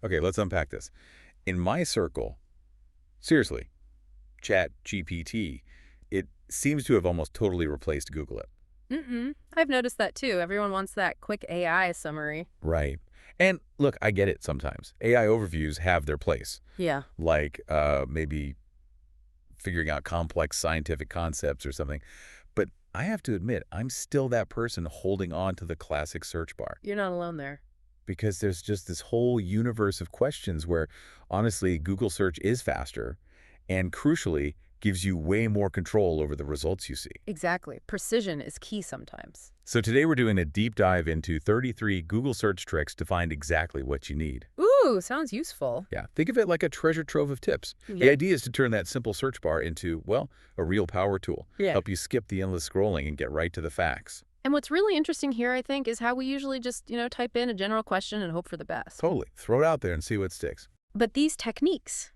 Okay, let's unpack this. In my circle, seriously, Chat GPT, it seems to have almost totally replaced Google it. I've noticed that too. Everyone wants that quick AI summary. Right. And look, I get it sometimes. AI overviews have their place, Yeah. like maybe figuring out complex scientific concepts or something. But I have to admit, I'm still that person holding on to the classic search bar You're not alone there. because there's just this whole universe of questions where, honestly, Google search is faster and, crucially, gives you way more control over the results you see. Exactly. Precision is key sometimes. So today we're doing a deep dive into 33 Google search tricks to find exactly what you need. Ooh, sounds useful. Yeah, think of it like a treasure trove of tips. The Yep. idea is to turn that simple search bar into, well, a real power tool. Yeah. Help you skip the endless scrolling and get right to the facts. And what's really interesting here, I think, is how we usually just, type in a general question and hope for the best. Totally. Throw it out there and see what sticks. But these techniques,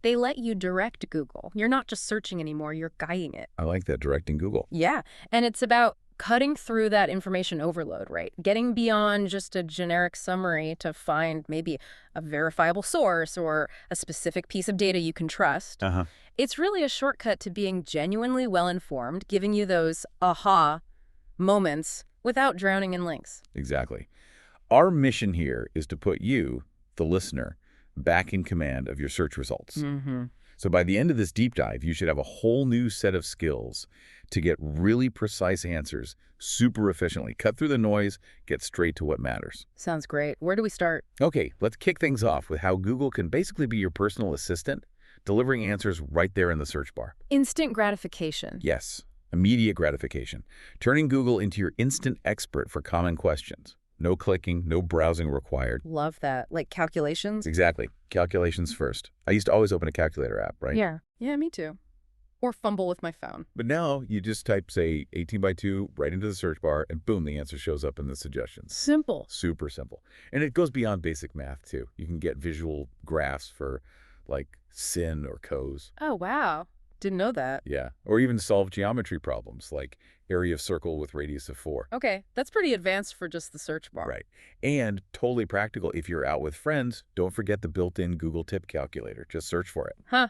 they let you direct Google. You're not just searching anymore, you're guiding it. I like that, directing Google. Yeah. And it's about cutting through that information overload, right? Getting beyond just a generic summary to find maybe a verifiable source or a specific piece of data you can trust. Uh-huh. It's really a shortcut to being genuinely well-informed, giving you those aha moments without drowning in links. Exactly. Our mission here is to put you, the listener, back in command of your search results. Mm-hmm. So by the end of this deep dive, you should have a whole new set of skills to get really precise answers super efficiently. Cut through the noise, get straight to what matters. Sounds great. Where do we start? Okay, let's kick things off with how Google can basically be your personal assistant, delivering answers right there in the search bar. Instant gratification. Yes, immediate gratification. Turning Google into your instant expert for common questions. No clicking, no browsing required. Love that. Like calculations? Exactly. Calculations first. I used to always open a calculator app, right? Yeah. Yeah, me too. Or fumble with my phone. But now you just type, say, 18 by 2 right into the search bar, and boom, the answer shows up in the suggestions. Simple. Super simple. And it goes beyond basic math, too. You can get visual graphs for, like, sin or cos. Oh, wow. Didn't know that. Yeah. Or even solve geometry problems, like area of circle with radius of 4. Okay, that's pretty advanced for just the search bar. Right. And totally practical if you're out with friends. Don't forget the built-in Google tip calculator. Just search for it. Huh.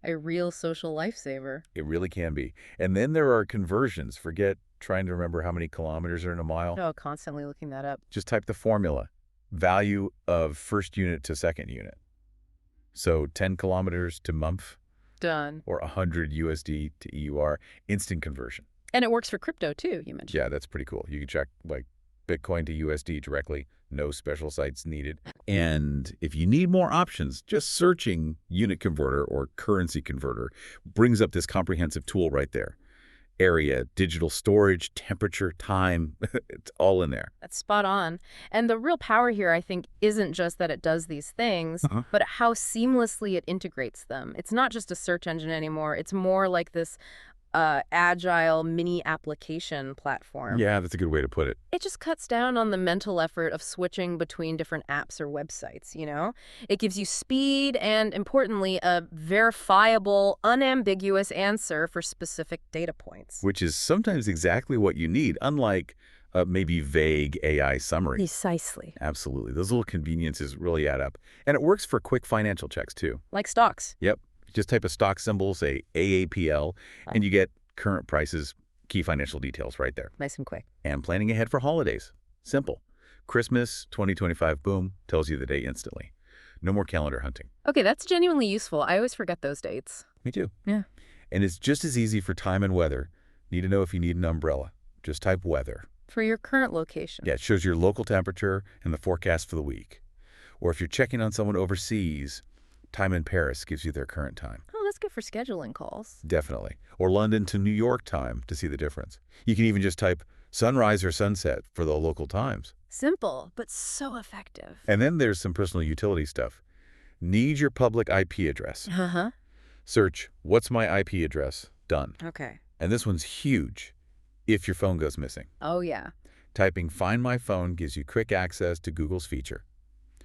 A real social lifesaver. It really can be. And then there are conversions. Forget trying to remember how many kilometers are in a mile. Oh, constantly looking that up. Just type the formula. Value of first unit to second unit. So 10 kilometers to month Done. or 100 USD to EUR. Instant conversion. And it works for crypto too, you mentioned. Yeah, that's pretty cool. You can check like Bitcoin to USD directly. No special sites needed. And if you need more options, just searching unit converter or currency converter brings up this comprehensive tool right there. Area, digital storage, temperature, time, it's all in there. That's spot on. And the real power here, I think, isn't just that it does these things, but how seamlessly it integrates them. It's not just a search engine anymore. It's more like this agile mini application platform. Yeah, that's a good way to put it. It just cuts down on the mental effort of switching between different apps or websites, It gives you speed and, importantly, a verifiable, unambiguous answer for specific data points. Which is sometimes exactly what you need, unlike maybe vague AI summary. Precisely. Absolutely. Those little conveniences really add up. And it works for quick financial checks, too. Like stocks. Yep. Just type a stock symbol, say AAPL, and you get current prices, key financial details right there. Nice and quick. And planning ahead for holidays. Simple. Christmas 2025, boom, tells you the day instantly. No more calendar hunting. Okay, that's genuinely useful. I always forget those dates. Me too. Yeah. And it's just as easy for time and weather. Need to know if you need an umbrella. Just type weather. For your current location. Yeah, it shows your local temperature and the forecast for the week. Or if you're checking on someone overseas, time in Paris gives you their current time. Oh, that's good for scheduling calls. Definitely. Or London to New York time to see the difference. You can even just type sunrise or sunset for the local times. Simple, but so effective. And then there's some personal utility stuff. Need your public IP address. Uh-huh. Search, what's my IP address? Done. Okay. And this one's huge if your phone goes missing. Oh, yeah. Typing Find My Phone gives you quick access to Google's feature.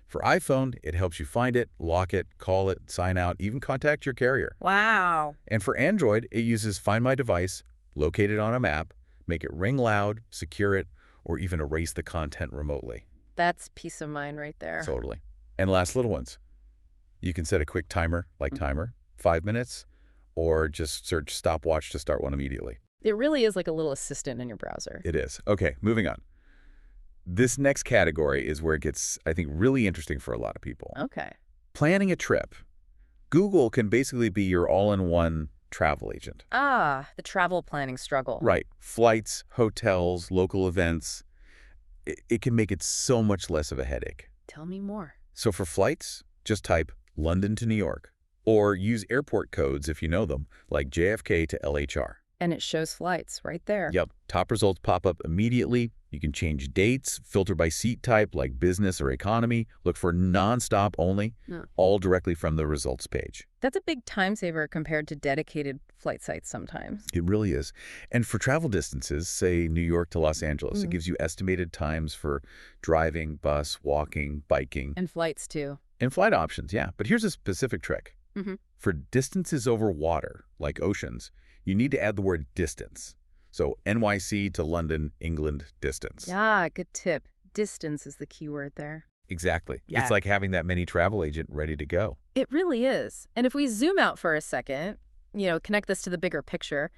For iPhone, it helps you find it, lock it, call it, sign out, even contact your carrier. Wow. And for Android, it uses Find My Device, locate it on a map, make it ring loud, secure it, or even erase the content remotely. That's peace of mind right there. Totally. And last little ones. You can set a quick timer, like timer, 5 minutes, or just search stopwatch to start one immediately. It really is like a little assistant in your browser. It is. Okay, moving on. This next category is where it gets, I think, really interesting for a lot of people. Okay. Planning a trip. Google can basically be your all-in-one travel agent. Ah, the travel planning struggle. Right. Flights, hotels, local events. It can make it so much less of a headache. Tell me more. So for flights, just type London to New York, or use airport codes if you know them, like JFK to LHR. And it shows flights right there. Yep. Top results pop up immediately. You can change dates, filter by seat type like business or economy, look for nonstop only, all directly from the results page. That's a big time saver compared to dedicated flight sites sometimes. It really is. And for travel distances, say New York to Los Angeles, it gives you estimated times for driving, bus, walking, biking. And flights too. And flight options, yeah. But here's a specific trick. For distances over water, like oceans, you need to add the word distance. So NYC to London, England, distance. Yeah, good tip. Distance is the key word there. Exactly. Yeah. It's like having that mini travel agent ready to go. It really is. And if we zoom out for a second, connect this to the bigger picture,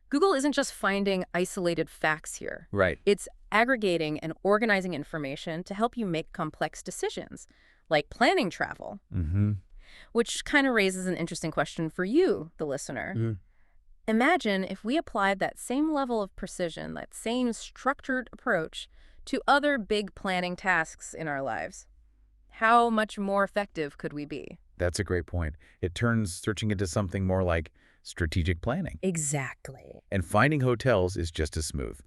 Google isn't just finding isolated facts here. Right. It's aggregating and organizing information to help you make complex decisions, like planning travel. Which kind of raises an interesting question for you, the listener. Imagine if we applied that same level of precision, that same structured approach to other big planning tasks in our lives. How much more effective could we be? That's a great point. It turns searching into something more like strategic planning. Exactly. And finding hotels is just as smooth.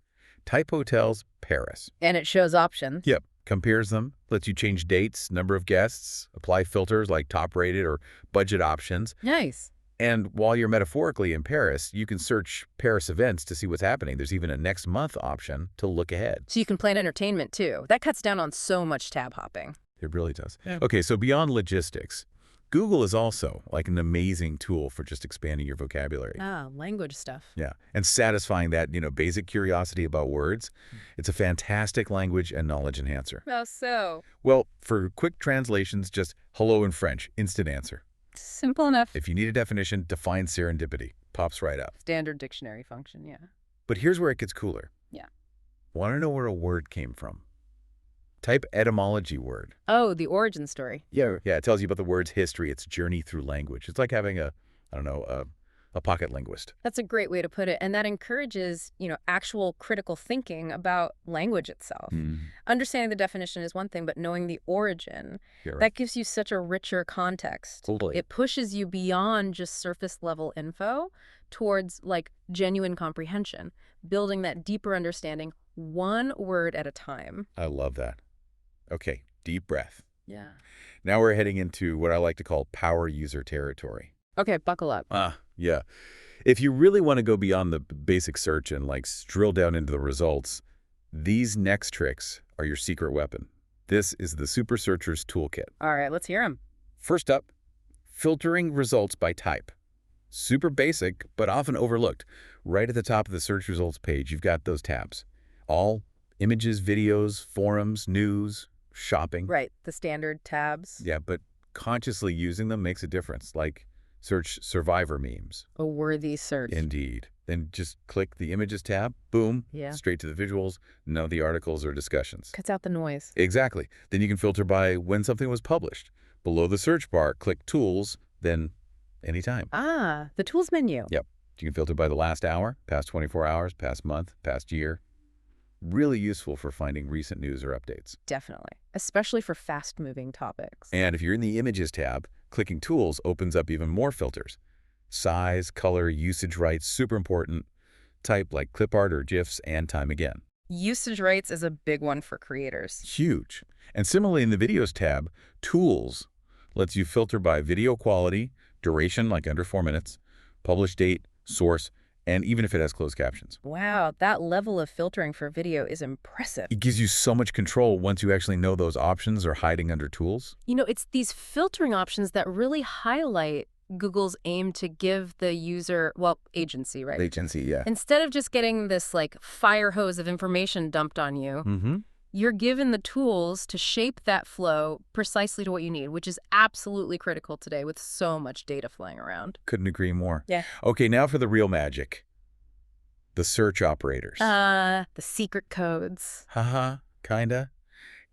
Type hotels, Paris. And it shows options. Yep. Compares them, lets you change dates, number of guests, apply filters like top rated or budget options. Nice. And while you're metaphorically in Paris, you can search Paris events to see what's happening. There's even a next month option to look ahead. So you can plan entertainment too. That cuts down on so much tab hopping. It really does. Yeah. Okay, so beyond logistics, Google is also like an amazing tool for just expanding your vocabulary. Ah, language stuff. Yeah, and satisfying that, basic curiosity about words. It's a fantastic language and knowledge enhancer. How so? Well, for quick translations, just hello in French, instant answer. Simple enough. If you need a definition, define serendipity. Pops right up. Standard dictionary function, yeah. But here's where it gets cooler. Yeah. Want to know where a word came from? Type etymology word. Oh, the origin story. Yeah, it tells you about the word's history, its journey through language. It's like having a pocket linguist. That's a great way to put it. And that encourages, actual critical thinking about language itself. Understanding the definition is one thing, but knowing the origin, that gives you such a richer context. Totally. It pushes you beyond just surface level info towards like genuine comprehension, building that deeper understanding one word at a time. I love that. Okay, deep breath. Yeah. Now we're heading into what I like to call power user territory. Okay, buckle up. Yeah. If you really want to go beyond the basic search and drill down into the results, these next tricks are your secret weapon. This is the Super Searcher's Toolkit. All right, let's hear them. First up, filtering results by type. Super basic, but often overlooked. Right at the top of the search results page, you've got those tabs. All images, videos, forums, news, shopping. Right, the standard tabs. Yeah, but consciously using them makes a difference, like search survivor memes. A worthy search. Indeed. Then just click the images tab, boom, straight to the visuals, none of the articles or discussions. Cuts out the noise. Exactly. Then you can filter by when something was published. Below the search bar, click Tools, then Anytime. Ah, the tools menu. Yep. You can filter by the last hour, past 24 hours, past month, past year. Really useful for finding recent news or updates. Definitely, especially for fast-moving topics. And if you're in the Images tab, clicking Tools opens up even more filters. Size, color, usage rights, super important. Type like clip art or GIFs, and time again. Usage rights is a big one for creators. Huge. And similarly in the Videos tab, Tools lets you filter by video quality, duration like under 4 minutes, publish date, source, and even if it has closed captions. Wow, that level of filtering for video is impressive. It gives you so much control once you actually know those options are hiding under Tools. You know, it's these filtering options that really highlight Google's aim to give the user, well, agency, right? Agency, yeah. Instead of just getting this like fire hose of information dumped on you, You're given the tools to shape that flow precisely to what you need, which is absolutely critical today with so much data flying around. Couldn't agree more. Yeah. Okay, now for the real magic. The search operators. The secret codes. Haha, kinda.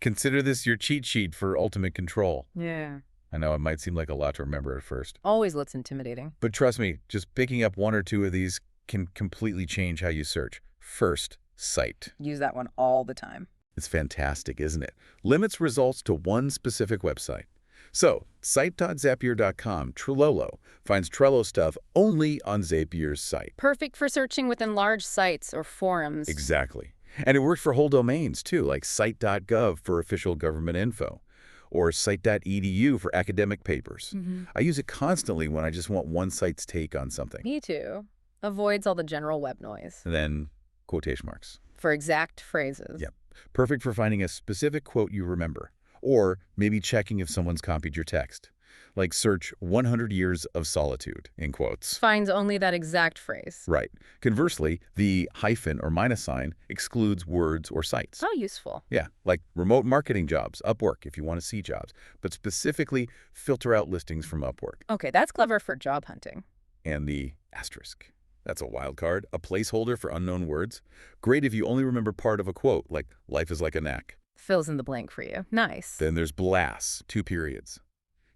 Consider this your cheat sheet for ultimate control. Yeah. I know it might seem like a lot to remember at first. Always looks intimidating. But trust me, just picking up one or two of these can completely change how you search. First, cite. Use that one all the time. It's fantastic, isn't it? Limits results to one specific website. So, site.zapier.com, Trello, finds Trello stuff only on Zapier's site. Perfect for searching within large sites or forums. Exactly. And it works for whole domains, too, like site.gov for official government info, or site.edu for academic papers. I use it constantly when I just want one site's take on something. Me too. Avoids all the general web noise. And then quotation marks. For exact phrases. Yep. Perfect for finding a specific quote you remember, or maybe checking if someone's copied your text. Like search 100 years of solitude, in quotes. Finds only that exact phrase. Right. Conversely, the hyphen or minus sign excludes words or sites. How useful. Yeah, like remote marketing jobs, Upwork, if you want to see jobs, but specifically filter out listings from Upwork. Okay, that's clever for job hunting. And the asterisk. That's a wild card, a placeholder for unknown words. Great if you only remember part of a quote, like life is like a knack. Fills in the blank for you. Nice. Then there's BLAS, 2 periods.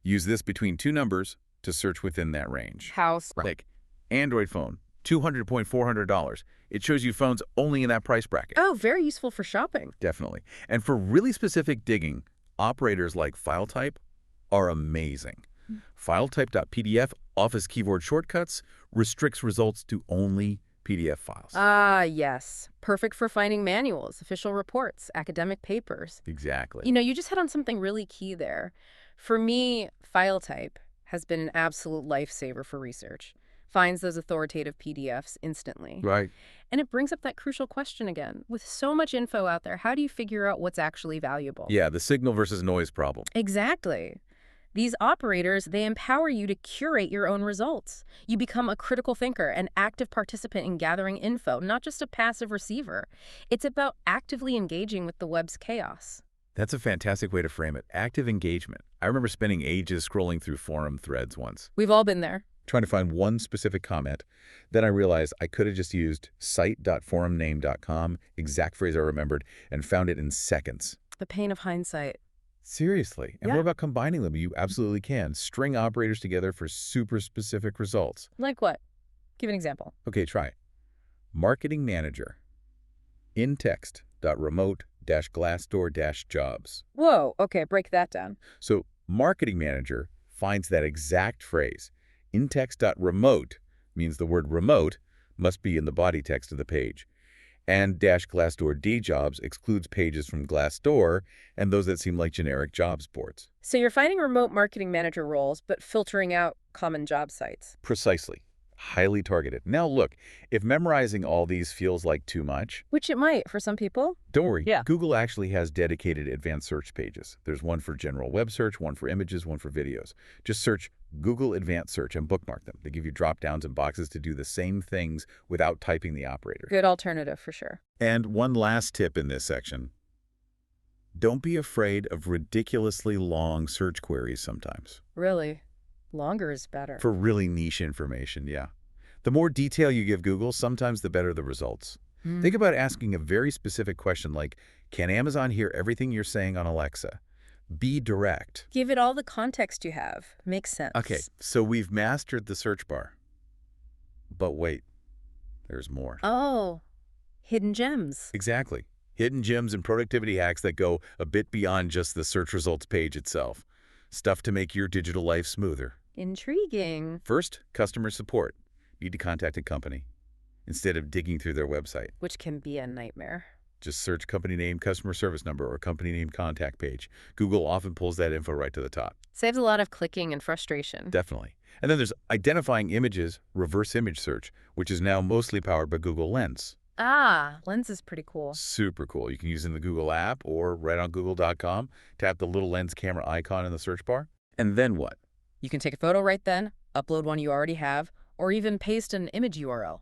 Use this between 2 numbers to search within that range. House. Like Android phone, $200.400. It shows you phones only in that price bracket. Oh, very useful for shopping. Definitely. And for really specific digging, operators like file type are amazing. FileType.pdf, Office keyboard shortcuts, restricts results to only PDF files. Ah, yes. Perfect for finding manuals, official reports, academic papers. Exactly. You know, you just hit on something really key there. For me, file type has been an absolute lifesaver for research. Finds those authoritative PDFs instantly. Right. And it brings up that crucial question again. With so much info out there, how do you figure out what's actually valuable? Yeah, the signal versus noise problem. Exactly. These operators, they empower you to curate your own results. You become a critical thinker, an active participant in gathering info, not just a passive receiver. It's about actively engaging with the web's chaos. That's a fantastic way to frame it. Active engagement. I remember spending ages scrolling through forum threads once, We've all been there. trying to find one specific comment. Then I realized I could have just used site.forumname.com, exact phrase I remembered, and found it in seconds. The pain of hindsight. Seriously. And Yeah. what about combining them? You absolutely can. String operators together for super specific results. Like what? Give an example. Okay, try. Marketing manager. In text.remote-glassdoor-jobs. Whoa, okay, break that down. So marketing manager finds that exact phrase. In text.remote means the word remote must be in the body text of the page. And -Glassdoor D jobs excludes pages from Glassdoor and those that seem like generic jobs boards. So you're finding remote marketing manager roles, but filtering out common job sites. Precisely. Highly targeted. Now look, if memorizing all these feels like too much, Which it might for some people. don't worry. Yeah. Google actually has dedicated advanced search pages. There's one for general web search, one for images, one for videos. Just search Google Advanced Search and bookmark them. They give you drop-downs and boxes to do the same things without typing the operator. Good alternative for sure. And one last tip in this section. Don't be afraid of ridiculously long search queries sometimes. Really, longer is better. For really niche information, yeah. The more detail you give Google, sometimes the better the results. Think about asking a very specific question like, can Amazon hear everything you're saying on Alexa? Be direct. Give it all the context you have. Makes sense. Okay, so we've mastered the search bar. But wait, there's more. Oh, hidden gems. Exactly. Hidden gems and productivity hacks that go a bit beyond just the search results page itself. Stuff to make your digital life smoother. Intriguing. First, customer support. Need to contact a company instead of digging through their website. Which can be a nightmare. Just search company name, customer service number, or company name contact page. Google often pulls that info right to the top. Saves a lot of clicking and frustration. Definitely. And then there's identifying images, reverse image search, which is now mostly powered by Google Lens. Ah, Lens is pretty cool. Super cool. You can use it in the Google app or right on google.com. Tap the little Lens camera icon in the search bar. And then what? You can take a photo right then, upload one you already have, or even paste an image URL.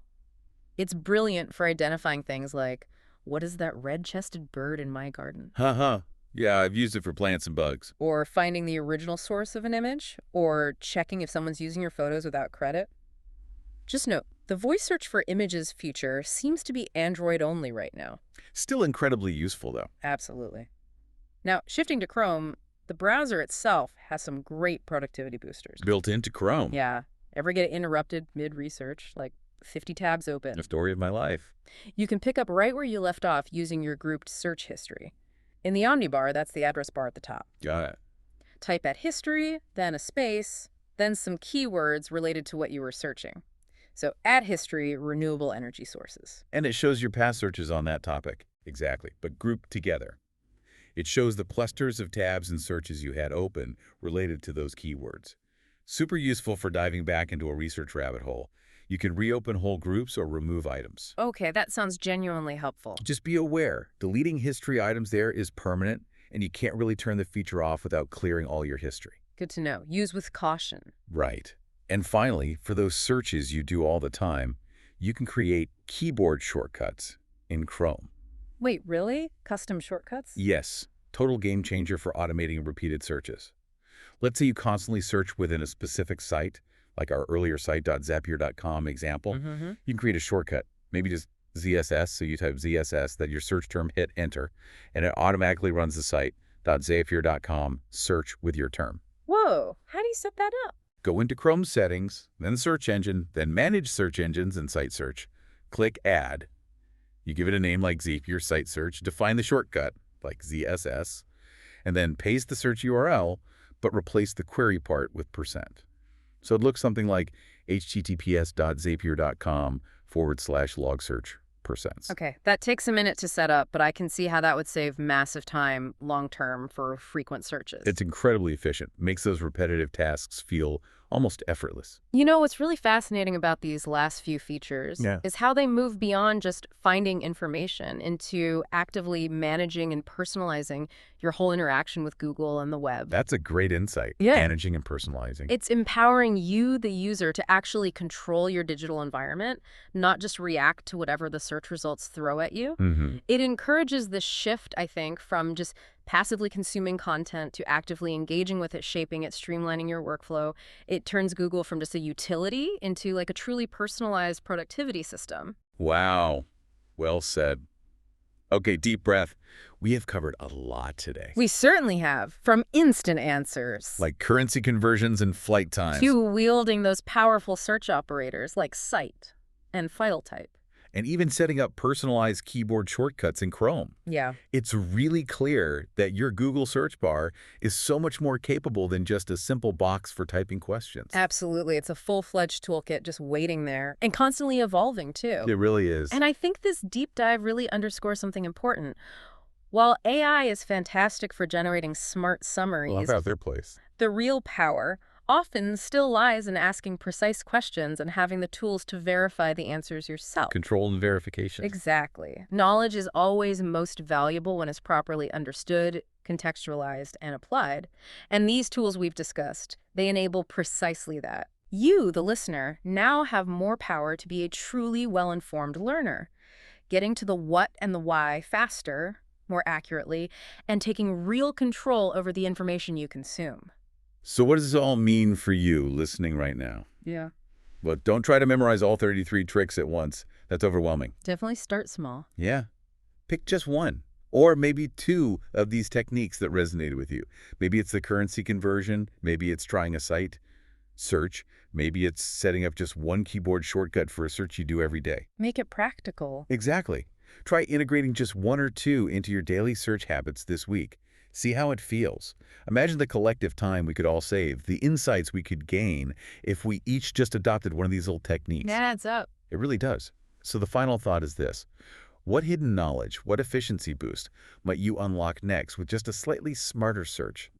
It's brilliant for identifying things like what is that red-chested bird in my garden? Haha. Yeah, I've used it for plants and bugs. Or finding the original source of an image, or checking if someone's using your photos without credit. Just note, the voice search for images feature seems to be Android only right now. Still incredibly useful, though. Absolutely. Now, shifting to Chrome, the browser itself has some great productivity boosters. Built into Chrome. Yeah. Ever get interrupted mid-research, like 50 tabs open? The story of my life. You can pick up right where you left off using your grouped search history. In the Omnibar, that's the address bar at the top. Got it. Type at history, then a space, then some keywords related to what you were searching. So add history, renewable energy sources. And it shows your past searches on that topic. Exactly, but grouped together. It shows the clusters of tabs and searches you had open related to those keywords. Super useful for diving back into a research rabbit hole. You can reopen whole groups or remove items. Okay, that sounds genuinely helpful. Just be aware, deleting history items there is permanent, and you can't really turn the feature off without clearing all your history. Good to know. Use with caution. Right. And finally, for those searches you do all the time, you can create keyboard shortcuts in Chrome. Wait, really? Custom shortcuts? Yes, total game changer for automating repeated searches. Let's say you constantly search within a specific site, like our earlier site, .zapier.com example. You can create a shortcut, maybe just ZSS, so you type ZSS, then your search term, hit enter, and it automatically runs the site, .zapier.com, search with your term. Whoa, how do you set that up? Go into Chrome settings, then search engine, then manage search engines and site search. Click add. You give it a name like Zapier site search, define the shortcut, like ZSS, and then paste the search URL, but replace the query part with %. So it looks something like https.zapier.com/log search %. Okay, that takes a minute to set up, but I can see how that would save massive time long-term for frequent searches. It's incredibly efficient. Makes those repetitive tasks feel almost effortless. You know, what's really fascinating about these last few features is how they move beyond just finding information into actively managing and personalizing your whole interaction with Google and the web. That's a great insight. Yeah. Managing and personalizing. It's empowering you, the user, to actually control your digital environment, not just react to whatever the search results throw at you. It encourages this shift, I think, from just passively consuming content to actively engaging with it, shaping it, streamlining your workflow. It turns Google from just a utility into like a truly personalized productivity system. Wow. Well said. Okay, deep breath. We have covered a lot today. We certainly have, from instant answers. Like currency conversions and flight times. To wielding those powerful search operators like cite and file type. And even setting up personalized keyboard shortcuts in Chrome. Yeah. It's really clear that your Google search bar is so much more capable than just a simple box for typing questions. Absolutely. It's a full-fledged toolkit just waiting there and constantly evolving, too. It really is. And I think this deep dive really underscores something important. While AI is fantastic for generating smart summaries, Well, about their place. the real power often still lies in asking precise questions and having the tools to verify the answers yourself. Control and verification. Exactly. Knowledge is always most valuable when it's properly understood, contextualized, and applied. And these tools we've discussed, they enable precisely that. You, the listener, now have more power to be a truly well-informed learner, getting to the what and the why faster, more accurately, and taking real control over the information you consume. So what does this all mean for you listening right now? Yeah. Well, don't try to memorize all 33 tricks at once. That's overwhelming. Definitely start small. Yeah. Pick just one. Or maybe two of these techniques that resonated with you. Maybe it's the currency conversion. Maybe it's trying a site search. Maybe it's setting up just one keyboard shortcut for a search you do every day. Make it practical. Exactly. Try integrating just one or two into your daily search habits this week. See how it feels. Imagine the collective time we could all save, the insights we could gain if we each just adopted one of these old techniques. That adds up. It really does. So the final thought is this. What hidden knowledge, what efficiency boost might you unlock next with just a slightly smarter search?